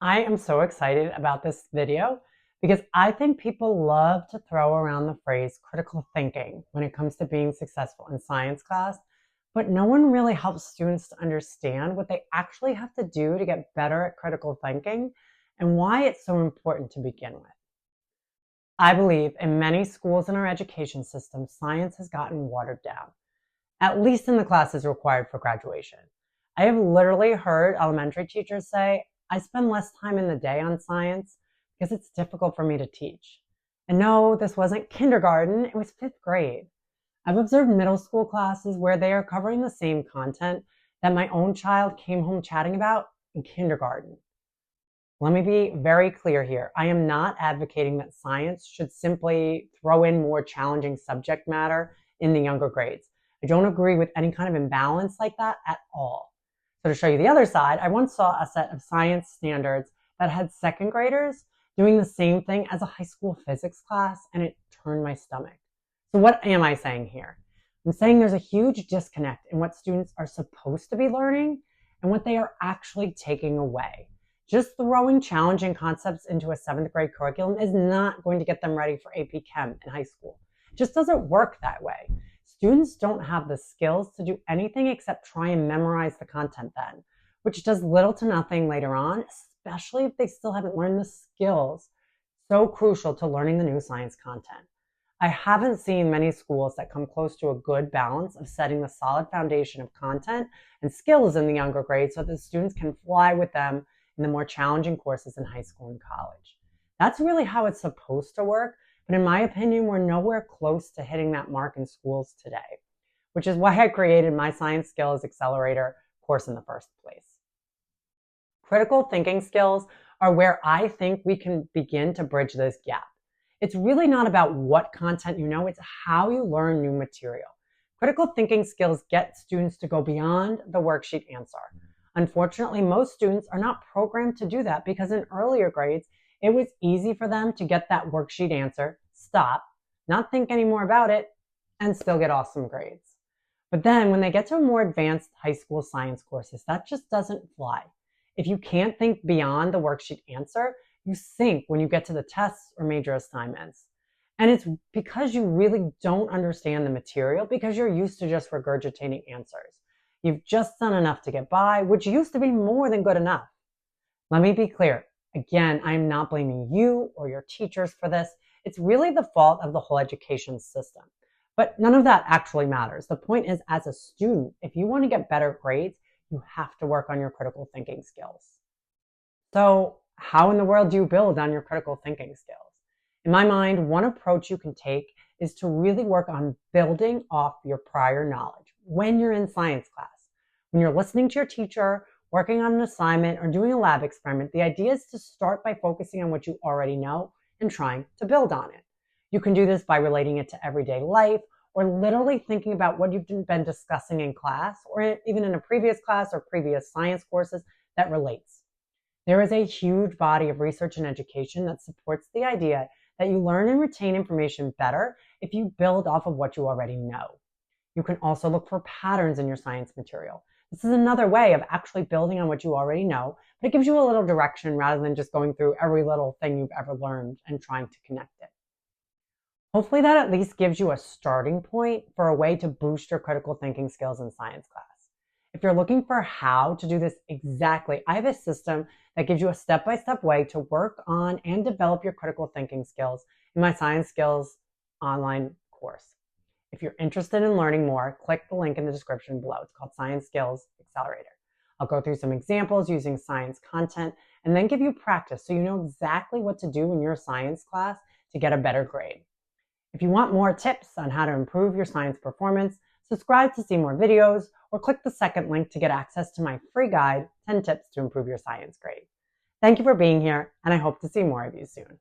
I am so excited about this video because I think people love to throw around the phrase critical thinking when it comes to being successful in science class, but no one really helps students to understand what they actually have to do to get better at critical thinking and why it's so important to begin with. I believe in many schools in our education system, science has gotten watered down, at least in the classes required for graduation. I have literally heard elementary teachers say, I spend less time in the day on science because it's difficult for me to teach. And no, this wasn't kindergarten, it was fifth grade. I've observed middle school classes where they are covering the same content that my own child came home chatting about in kindergarten. Let me be very clear here. I am not advocating that science should simply throw in more challenging subject matter in the younger grades. I don't agree with any kind of imbalance like that at all. So to show you the other side, I once saw a set of science standards that had second graders doing the same thing as a high school physics class, and it turned my stomach. So what am I saying here? I'm saying there's a huge disconnect in what students are supposed to be learning and what they are actually taking away. Just throwing challenging concepts into a 7th grade curriculum is not going to get them ready for AP Chem in high school. It just doesn't work that way. Students don't have the skills to do anything except try and memorize the content then, which does little to nothing later on, especially if they still haven't learned the skills so crucial to learning the new science content. I haven't seen many schools that come close to a good balance of setting the solid foundation of content and skills in the younger grades so that the students can fly with them in the more challenging courses in high school and college. That's really how it's supposed to work, but in my opinion, we're nowhere close to hitting that mark in schools today, which is why I created my Science Skills Accelerator course in the first place. Critical thinking skills are where I think we can begin to bridge this gap. It's really not about what content you know, it's how you learn new material. Critical thinking skills get students to go beyond the worksheet answer. Unfortunately, most students are not programmed to do that because in earlier grades, it was easy for them to get that worksheet answer, stop, not think anymore about it, and still get awesome grades. But then when they get to more advanced high school science courses, that just doesn't fly. If you can't think beyond the worksheet answer, you sink when you get to the tests or major assignments. And it's because you really don't understand the material because you're used to just regurgitating answers. You've just done enough to get by, which used to be more than good enough. Let me be clear. Again, I'm not blaming you or your teachers for this. It's really the fault of the whole education system. But none of that actually matters. The point is, as a student, if you want to get better grades, you have to work on your critical thinking skills. So how in the world do you build on your critical thinking skills? In my mind, one approach you can take is to really work on building off your prior knowledge when you're in science class. When you're listening to your teacher, working on an assignment, or doing a lab experiment, the idea is to start by focusing on what you already know and trying to build on it. You can do this by relating it to everyday life or literally thinking about what you've been discussing in class or even in a previous class or previous science courses that relates. There is a huge body of research and education that supports the idea that you learn and retain information better if you build off of what you already know. You can also look for patterns in your science material. This is another way of actually building on what you already know, but it gives you a little direction rather than just going through every little thing you've ever learned and trying to connect it. Hopefully that at least gives you a starting point for a way to boost your critical thinking skills in science class. If you're looking for how to do this exactly, I have a system that gives you a step-by-step way to work on and develop your critical thinking skills in my Science Skills online course. If you're interested in learning more, click the link in the description below. It's called Science Skills Accelerator. I'll go through some examples using science content and then give you practice so you know exactly what to do in your science class to get a better grade. If you want more tips on how to improve your science performance, subscribe to see more videos or click the second link to get access to my free guide, 10 tips to improve your science grade. Thank you for being here, and I hope to see more of you soon.